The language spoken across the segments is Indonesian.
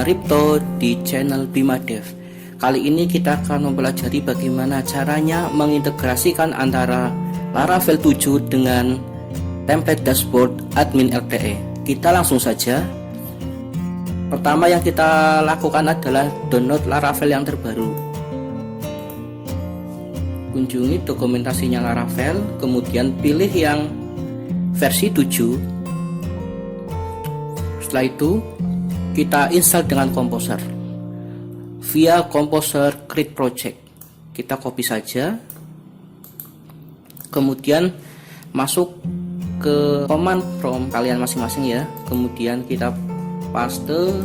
Ripto di channel Bima Dev. Kali ini kita akan mempelajari bagaimana caranya mengintegrasikan antara Laravel 7 dengan template dashboard admin LTE. Kita langsung saja. Pertama yang kita lakukan adalah download Laravel yang terbaru. Kunjungi dokumentasinya Laravel, kemudian pilih yang versi 7. Setelah itu kita install dengan Composer via Composer Create Project. Kita copy saja, kemudian masuk ke command prompt kalian masing-masing ya. Kemudian kita paste,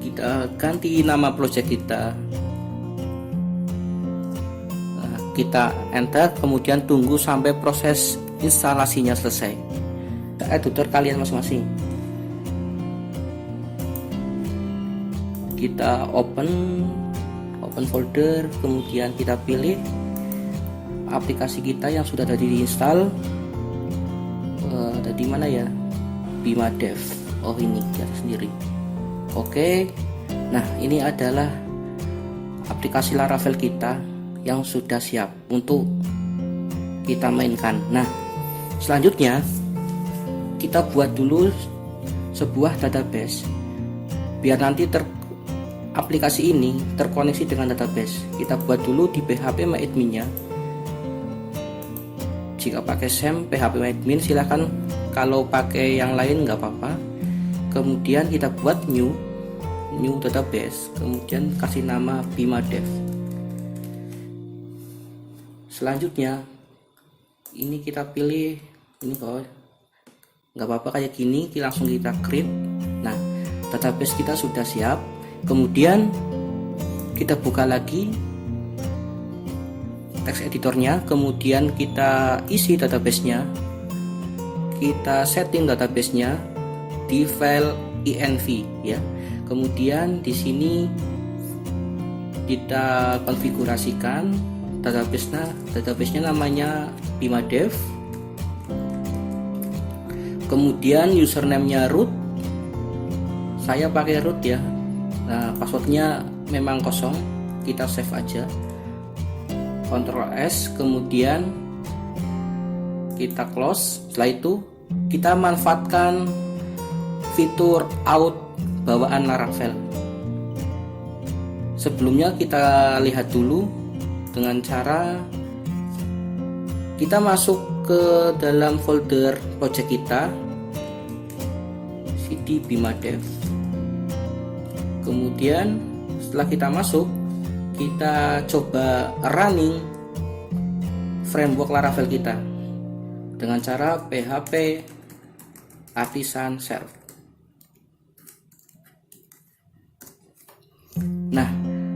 kita ganti nama project kita, kita enter, kemudian tunggu sampai proses instalasinya selesai. Editor kalian masing-masing. Kita open folder, kemudian kita pilih aplikasi kita yang sudah tadi diinstal. Ada di mana ya? Bima Dev. Oh, ini ya sendiri. Oke. Nah, ini adalah aplikasi Laravel kita yang sudah siap untuk kita mainkan. Nah, selanjutnya kita buat dulu sebuah database biar nanti aplikasi ini terkoneksi dengan database. Kita buat dulu di PHP MyAdmin-nya. Jika pakai SAM PHP MyAdmin silahkan, kalau pakai yang lain nggak apa-apa. Kemudian kita buat new database, kemudian kasih nama Bima Dev. Selanjutnya ini kita pilih ini kok nggak apa-apa kayak gini, langsung kita create. Nah, database kita sudah siap. Kemudian kita buka lagi text editornya, kemudian kita isi databasenya, kita setting databasenya di file env ya. Kemudian di sini kita konfigurasikan databasenya namanya Bima Dev. Kemudian username-nya root, saya pakai root ya. Nah, passwordnya memang kosong, kita save aja. Ctrl S, kemudian kita close. Setelah itu kita manfaatkan fitur out bawaan Laravel. Sebelumnya kita lihat dulu dengan cara kita masuk ke dalam folder project kita, cd Bima Dev. Kemudian setelah kita masuk, kita coba running framework Laravel kita dengan cara PHP Artisan Serve. Nah,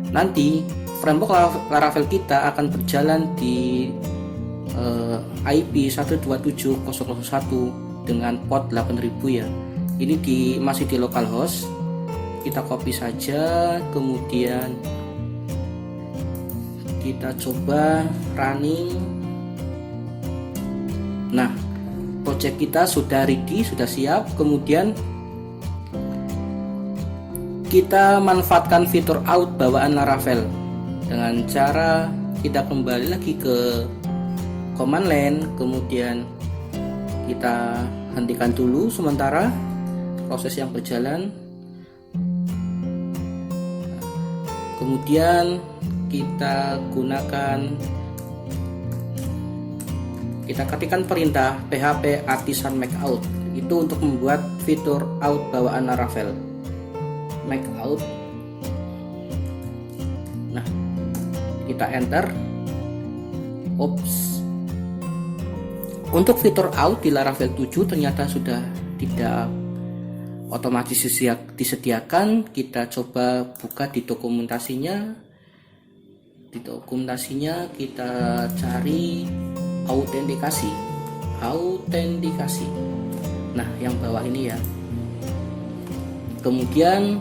nanti framework Laravel kita akan berjalan di IP 127.0.1 dengan port 8000 ya. Ini masih di localhost. Kita copy saja, kemudian kita coba running. Nah, project kita sudah ready, sudah siap. Kemudian kita manfaatkan fitur out bawaan Laravel dengan cara kita kembali lagi ke command line, kemudian kita hentikan dulu sementara proses yang berjalan. Kemudian kita ketikkan perintah PHP Artisan make out, itu untuk membuat fitur out bawaan Laravel. Make out. Nah, kita enter. Oops. Untuk fitur out di Laravel 7 ternyata sudah tidak otomatis disediakan. Kita coba buka di dokumentasinya. Di dokumentasinya kita cari autentikasi. Nah, yang bawah ini ya. Kemudian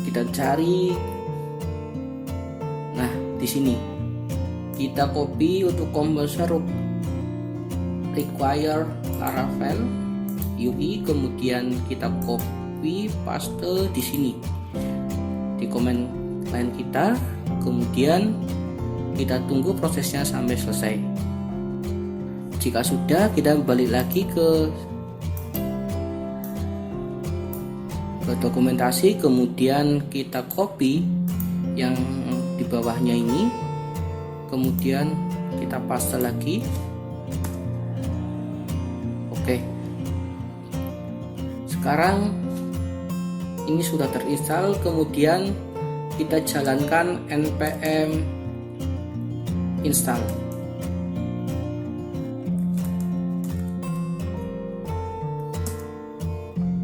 kita cari. Nah, di sini kita copy untuk Composer require Laravel UI, kemudian kita copy paste di sini di komen klien kita, kemudian kita tunggu prosesnya sampai selesai. Jika sudah, kita balik lagi ke dokumentasi, kemudian kita copy yang di bawahnya ini, kemudian kita paste lagi. Oke, sekarang ini sudah terinstall, kemudian kita jalankan npm install.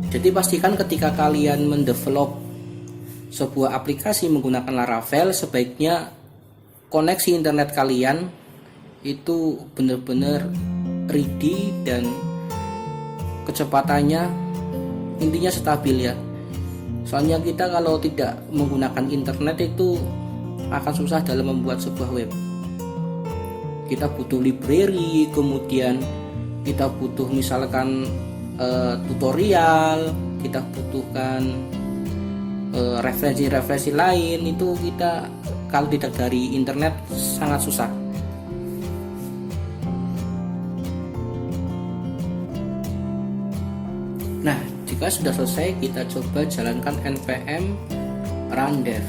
Jadi pastikan ketika kalian mendevelop sebuah aplikasi menggunakan Laravel, sebaiknya koneksi internet kalian itu benar-benar ready dan kecepatannya intinya stabil ya. Soalnya kita kalau tidak menggunakan internet itu akan susah dalam membuat sebuah web. Kita butuh library, kemudian kita butuh misalkan tutorial, kita butuhkan referensi-referensi lain, itu kita kalau tidak dari internet sangat susah. Nah, jika sudah selesai, kita coba jalankan npm run dev.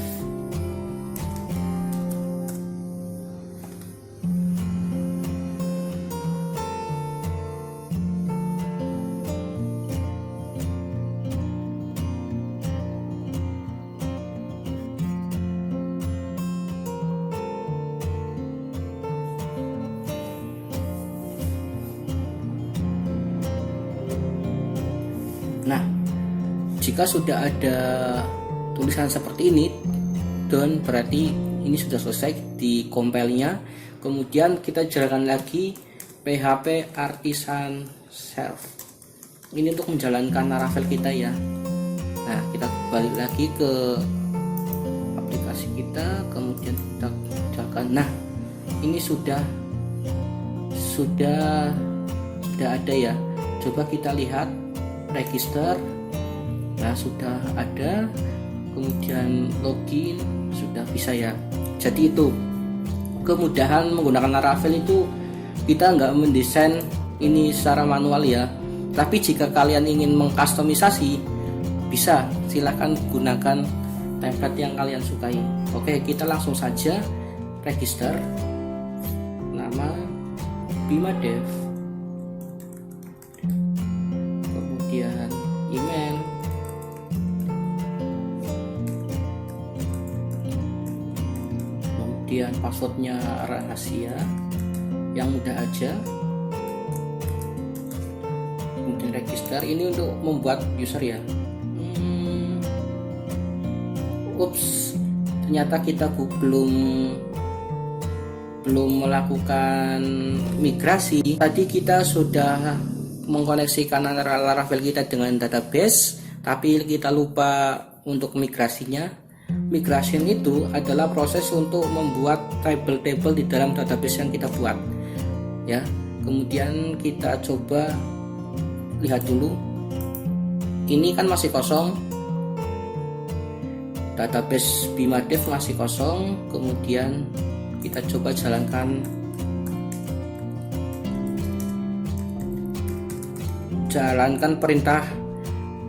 Nah, jika sudah ada tulisan seperti ini, done, berarti ini sudah selesai di compile-nya. Kemudian kita jalankan lagi PHP Artisan Serve. Ini untuk menjalankan Laravel kita ya. Nah, kita balik lagi ke aplikasi kita, kemudian kita jalankan. Nah, ini sudah ada ya. Coba kita lihat register. Nah, sudah ada, kemudian login sudah bisa ya. Jadi itu kemudahan menggunakan Laravel itu, kita nggak mendesain ini secara manual ya. Tapi jika kalian ingin mengkustomisasi, bisa, silahkan gunakan template yang kalian sukai. Oke, kita langsung saja register, nama Bima Dev, kemudian email, kemudian passwordnya rahasia yang mudah aja, kemudian register. Ini untuk membuat user ya. Ups, ternyata kita belum melakukan migrasi. Tadi kita sudah mengkoneksikan antara Laravel kita dengan database, tapi kita lupa untuk migrasinya. Migration itu adalah proses untuk membuat table-table di dalam database yang kita buat ya. Kemudian kita coba lihat dulu, ini kan masih kosong, database Bima Dev masih kosong. Kemudian kita coba jalankan perintah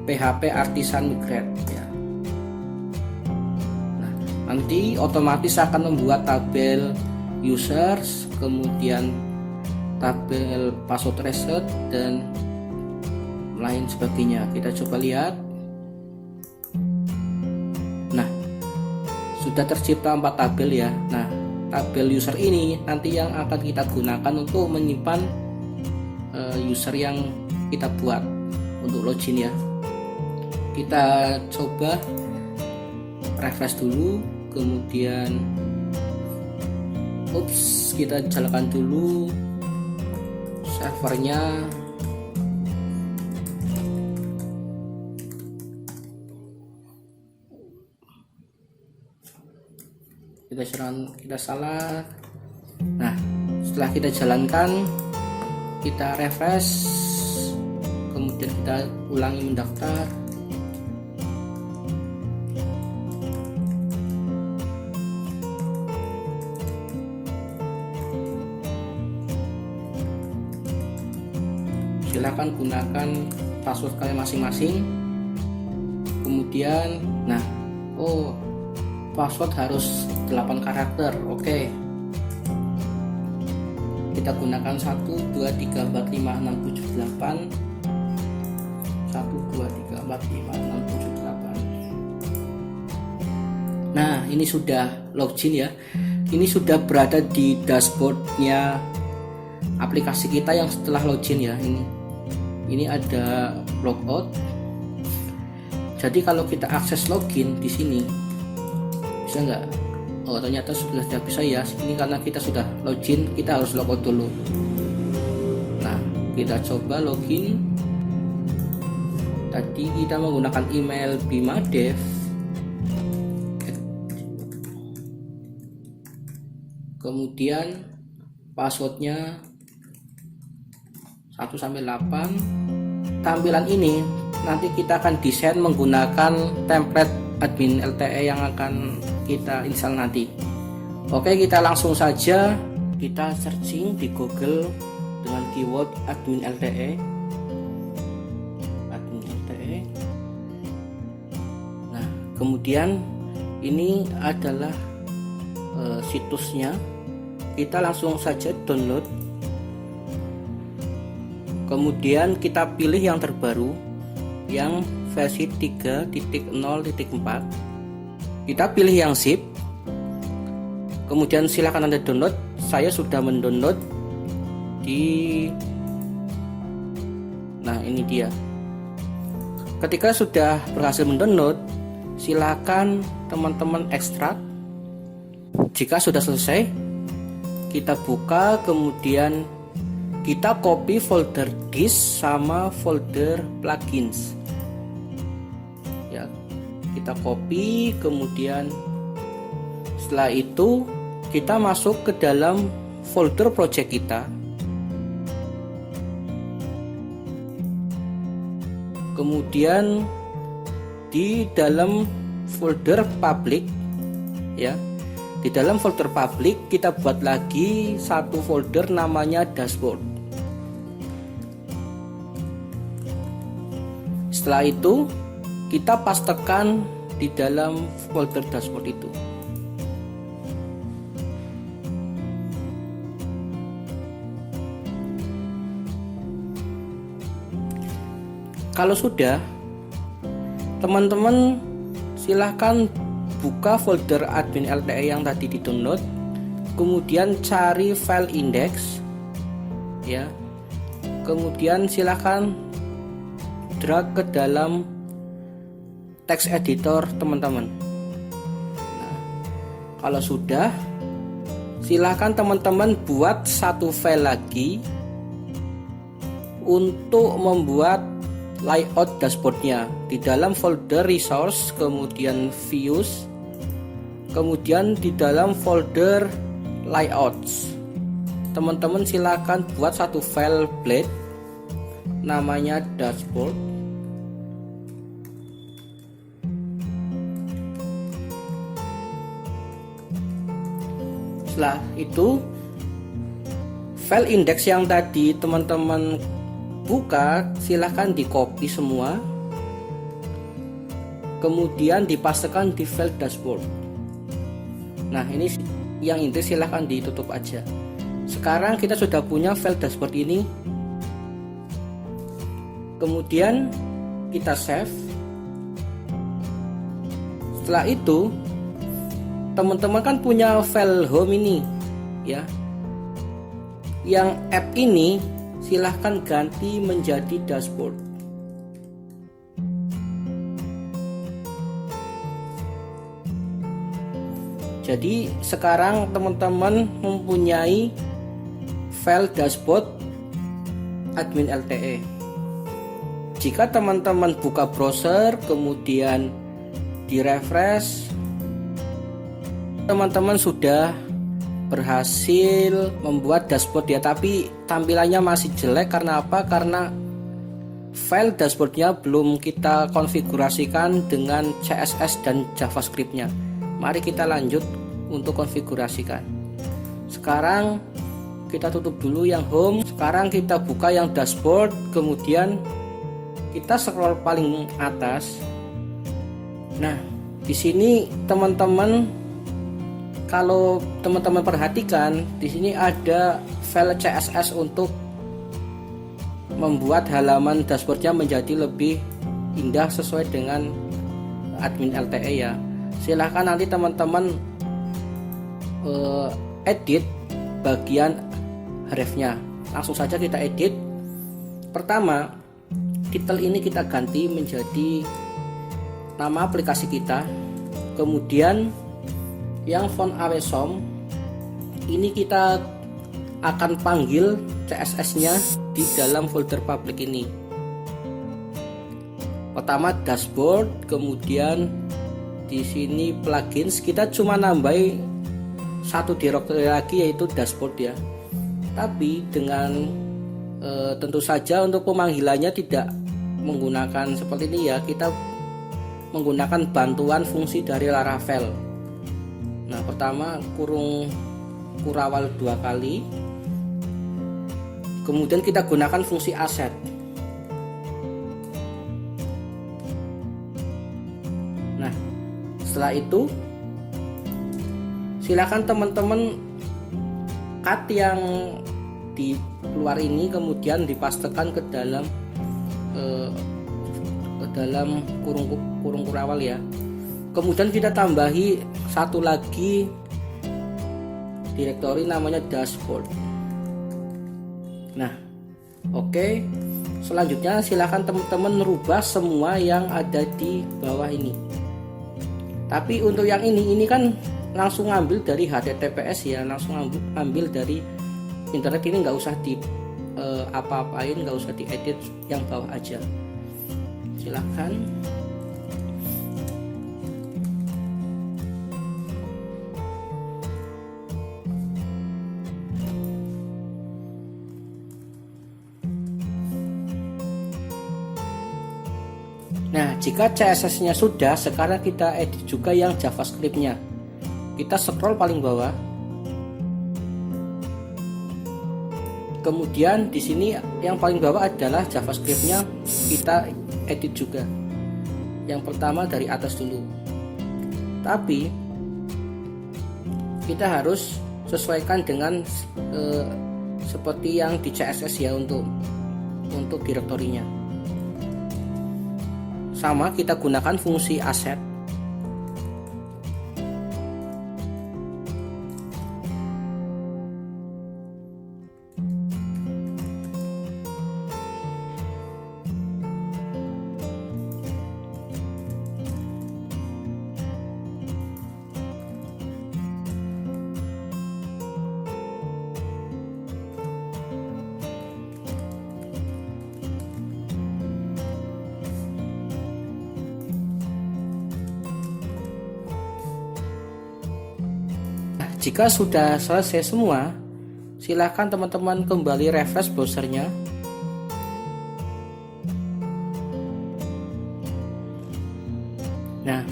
PHP Artisan Migrate ya. Nah, nanti otomatis akan membuat tabel users, kemudian tabel password reset dan lain sebagainya. Kita coba lihat. Nah, sudah tercipta 4 tabel ya. Nah, tabel user ini nanti yang akan kita gunakan untuk menyimpan user yang kita buat untuk login ya. Kita coba refresh dulu, kemudian kita jalankan dulu servernya. Kita salah. Nah, setelah kita jalankan, kita refresh, kemudian kemudian kita ulangi mendaftar. Silakan gunakan password kalian masing-masing. Kemudian password harus 8 karakter. Oke. Kita gunakan 1 2 3 4 5 6 7 8. 1 2 3 4 5 6 7 8. Nah, ini sudah login ya. Ini sudah berada di dashboardnya aplikasi kita yang setelah login ya. Ini ada logout. Jadi kalau kita akses login di sini bisa nggak? Oh, ternyata sudah tidak bisa ya. Ini karena kita sudah login, kita harus logout dulu. Nah, kita coba login. Tadi kita menggunakan email bimadev. Kemudian passwordnya 1 sampai 8. Tampilan ini nanti kita akan desain menggunakan template admin LTE yang akan kita install nanti. Oke, kita langsung saja kita searching di Google dengan keyword admin LTE. Nah, kemudian ini adalah situsnya. Kita langsung saja download. Kemudian kita pilih yang terbaru, yang versi 3.0.4. Kita pilih yang zip. Kemudian silakan Anda download. Saya sudah mendownload Nah, ini dia. Ketika sudah berhasil mendownload, silakan teman-teman ekstrak. Jika sudah selesai, kita buka, kemudian kita copy folder disk sama folder plugins ya. Kita copy, kemudian setelah itu kita masuk ke dalam folder project kita. Kemudian di dalam folder public ya. Di dalam folder public kita buat lagi satu folder namanya dashboard. Setelah itu kita pastekan di dalam folder dashboard itu. Kalau sudah, teman-teman silahkan buka folder admin LTE yang tadi di-download, kemudian cari file index ya. Kemudian silahkan drag ke dalam text editor teman-teman. Nah, kalau sudah, silahkan teman-teman buat satu file lagi untuk membuat layout dashboardnya di dalam folder resource, kemudian views, kemudian di dalam folder layouts. Teman-teman silakan buat satu file blade namanya dashboard. Setelah itu file index yang tadi teman-teman buka silahkan di copy semua, kemudian dipastekan di file dashboard. Nah, ini yang inti silahkan ditutup aja. Sekarang kita sudah punya file dashboard ini, kemudian kita save. Setelah itu teman-teman kan punya file home ini ya, yang app ini silahkan ganti menjadi dashboard. Jadi sekarang teman-teman mempunyai file dashboard admin LTE. Jika teman-teman buka browser kemudian di refresh, teman-teman sudah berhasil membuat dashboard ya, tapi tampilannya masih jelek. Karena apa? Karena file dashboardnya belum kita konfigurasikan dengan CSS dan JavaScript-nya. Mari kita lanjut untuk konfigurasikan. Sekarang kita tutup dulu yang home. Sekarang kita buka yang dashboard, kemudian kita scroll paling atas. Nah, di sini teman-teman, kalau teman-teman perhatikan, di sini ada file CSS untuk membuat halaman dashboardnya menjadi lebih indah sesuai dengan admin LTE ya. Silahkan nanti teman-teman edit bagian hrefnya. Langsung saja kita edit. Pertama, title ini kita ganti menjadi nama aplikasi kita. Kemudian yang font Awesom ini kita akan panggil CSS-nya di dalam folder public ini. Pertama dashboard, kemudian di sini plugins, kita cuma nambahin satu directory lagi yaitu dashboard ya. Tapi dengan tentu saja untuk pemanggilannya tidak menggunakan seperti ini ya, kita menggunakan bantuan fungsi dari Laravel. Nah, pertama kurung kurawal 2 kali, kemudian kita gunakan fungsi asset. Nah, setelah itu silakan teman-teman cut yang di luar ini, kemudian dipastekan ke dalam kurung kurawal ya. Kemudian kita tambahi satu lagi direktori namanya dashboard. Nah, oke. Selanjutnya silahkan teman-teman merubah semua yang ada di bawah ini. Tapi untuk yang ini kan langsung ambil dari HTTPS ya, langsung ambil dari internet, ini nggak usah di apa-apain, nggak usah diedit, yang bawah aja. Silahkan. Nah, jika CSS-nya sudah, sekarang kita edit juga yang JavaScript-nya. Kita scroll paling bawah. Kemudian di sini yang paling bawah adalah JavaScript-nya, kita edit juga. Yang pertama dari atas dulu. Tapi kita harus sesuaikan dengan seperti yang di CSS ya, untuk direktorinya. Sama, kita gunakan fungsi asset. Jika sudah selesai semua, silahkan teman-teman kembali refresh browsernya. Nah,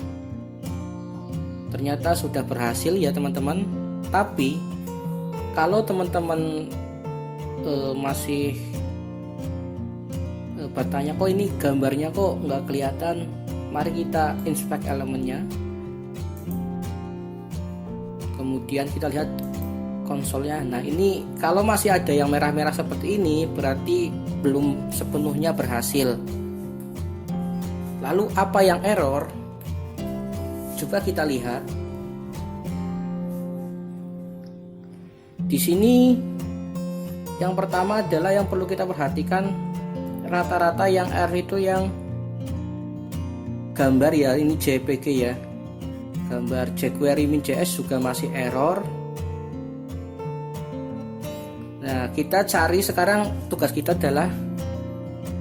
ternyata sudah berhasil ya teman-teman. Tapi kalau teman-teman masih bertanya, kok ini gambarnya kok nggak kelihatan, mari kita inspect elemennya. Kemudian kita lihat konsolnya. Nah, ini kalau masih ada yang merah-merah seperti ini, berarti belum sepenuhnya berhasil. Lalu apa yang error? Coba kita lihat. Di sini yang pertama adalah yang perlu kita perhatikan, rata-rata yang error itu yang gambar ya, ini JPG ya. Gambar jQuery min.js juga masih error. Nah, kita cari sekarang, tugas kita adalah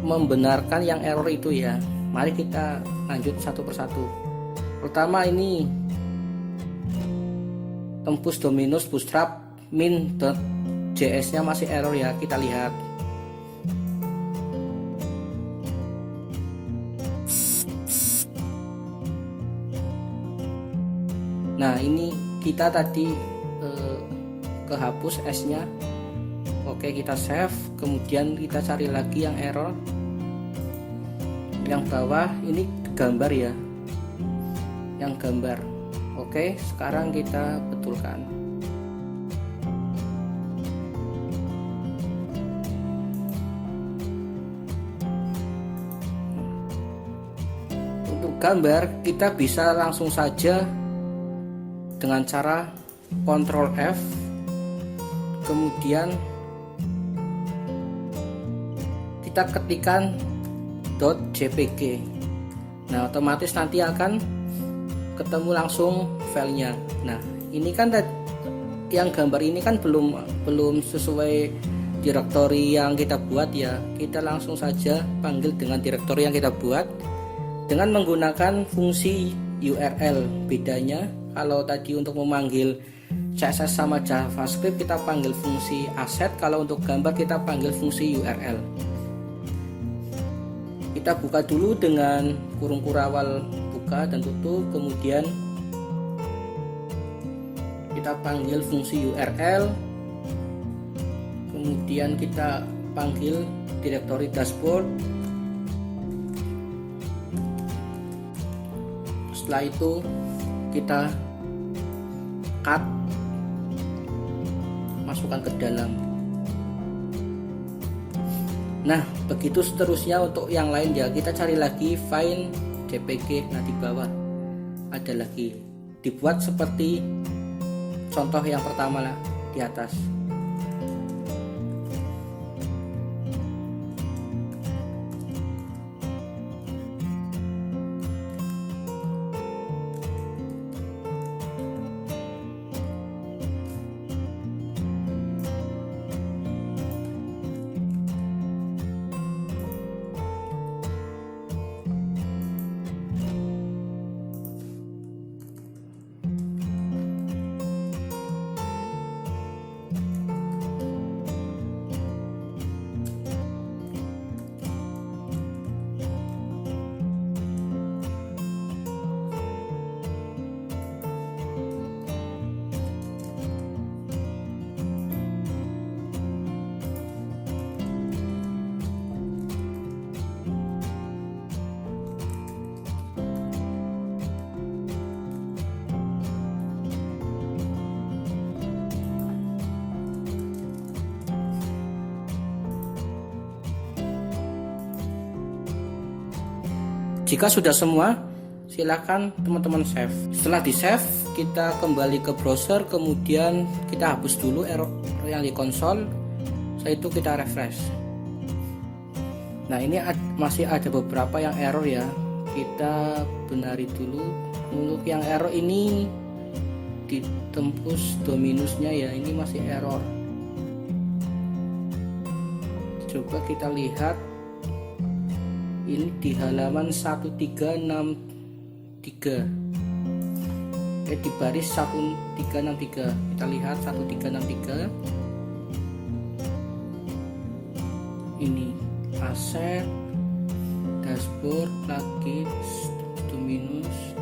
membenarkan yang error itu ya. Mari kita lanjut satu persatu. Pertama ini tembus dominus bootstrap min.js nya masih error ya, kita lihat. Nah, ini kita tadi kehapus S-nya. Oke, kita save, kemudian kita cari lagi yang error. Yang bawah ini gambar ya, yang gambar. Oke, sekarang kita betulkan. Untuk gambar kita bisa langsung saja dengan cara Ctrl F, kemudian kita ketikkan .jpg. Nah, otomatis nanti akan ketemu langsung filenya. Nah, ini kan yang gambar ini kan belum sesuai direktori yang kita buat ya. Kita langsung saja panggil dengan direktori yang kita buat dengan menggunakan fungsi URL. Bedanya kalau tadi untuk memanggil CSS sama JavaScript kita panggil fungsi asset, kalau untuk gambar kita panggil fungsi URL. Kita buka dulu dengan kurung kurawal buka dan tutup, kemudian kita panggil fungsi URL, kemudian kita panggil direktori dashboard. Setelah itu kita cut, masukkan ke dalam. Nah, begitu seterusnya untuk yang lain ya. Kita cari lagi file jpg. Nah, di bawah ada lagi, dibuat seperti contoh yang pertama lah di atas. Jika sudah semua, silakan teman-teman save. Setelah di save, kita kembali ke browser, kemudian kita hapus dulu error yang di konsol. Setelah itu kita refresh. Nah, ini masih ada beberapa yang error ya. Kita benari dulu. Untuk yang error ini ditembus dominusnya ya, ini masih error. Coba kita lihat. Ini di halaman 1363, di baris 1363. Kita lihat 1363. Ini aset, dashboard, lagi dominus.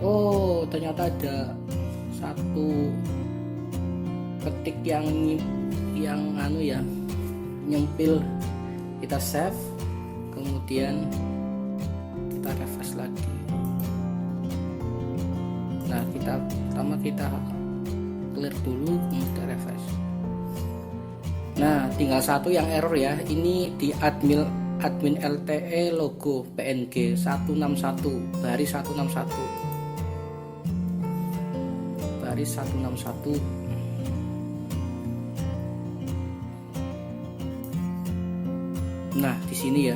Oh, ternyata ada satu ketik yang anu ya, nyempil. Kita save, kemudian kita refresh lagi. Nah, pertama kita clear dulu, kemudian kita refresh. Nah, tinggal satu yang error ya. Ini di admin LTE logo PNG 161 baris 161 baris 161. Nah, di sini ya.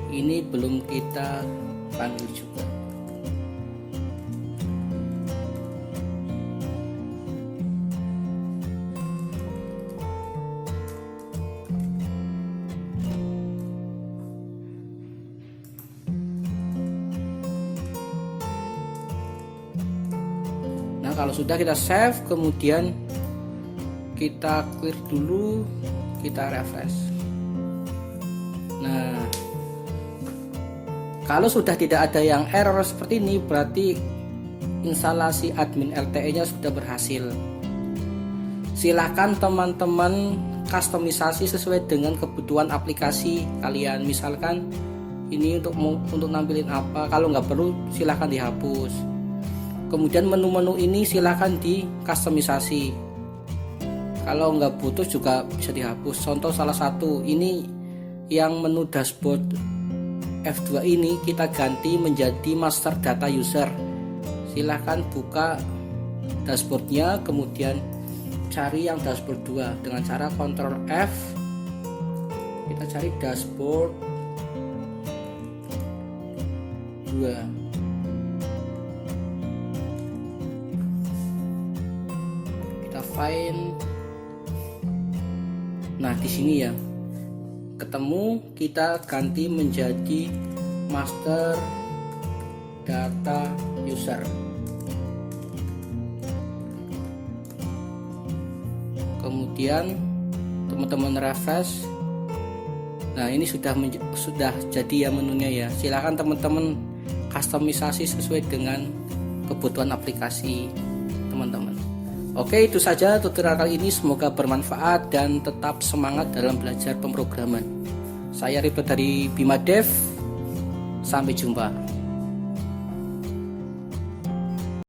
Ini belum kita panggil juga. Nah, kalau sudah kita save, kemudian kita clear dulu, kita refresh. Nah, kalau sudah tidak ada yang error seperti ini, berarti instalasi admin LTE nya sudah berhasil. Silahkan teman-teman customisasi sesuai dengan kebutuhan aplikasi kalian. Misalkan ini untuk nampilin apa, kalau nggak perlu silahkan dihapus. Kemudian menu-menu ini silahkan di customisasi, kalau nggak butuh juga bisa dihapus. Contoh salah satu ini yang menu dashboard F2 ini kita ganti menjadi master data user. Silahkan buka dashboardnya, kemudian cari yang dashboard 2 dengan cara Ctrl F. Kita cari dashboard 2. Kita find. Nah, di sini ya ketemu, kita ganti menjadi master data user. Kemudian teman-teman refresh. Nah, ini sudah jadi ya menunya ya. Silakan teman-teman customisasi sesuai dengan kebutuhan aplikasi teman-teman. Oke, itu saja tutorial kali ini, semoga bermanfaat dan tetap semangat dalam belajar pemrograman. Saya Ribet dari Bima Dev, sampai jumpa.